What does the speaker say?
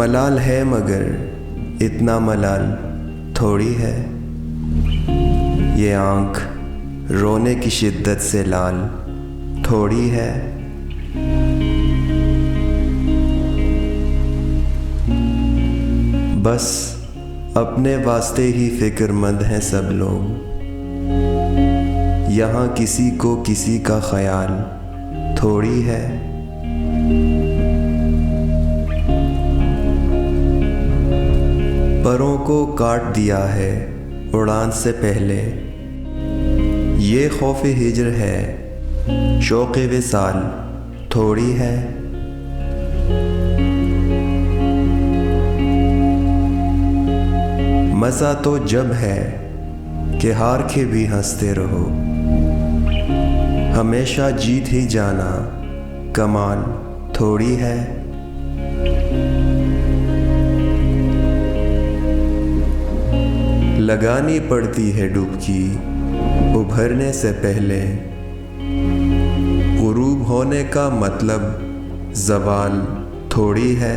मलाल है मगर इतना मलाल थोड़ी है। ये आँख रोने की शिद्दत से लाल थोड़ी है। बस अपने वास्ते ही फिक्रमंद हैं सब लोग, यहाँ किसी को किसी का ख्याल थोड़ी है। परों को काट दिया है उड़ान से पहले, ये खौफ हिज्र है शौक़ विसाल थोड़ी है। मज़ा तो जब है कि हार के भी हंसते रहो, हमेशा जीत ही जाना कमाल थोड़ी है। लगानी पड़ती है डुबकी उभरने से पहले, गुरूब होने का मतलब ज़वाल थोड़ी है।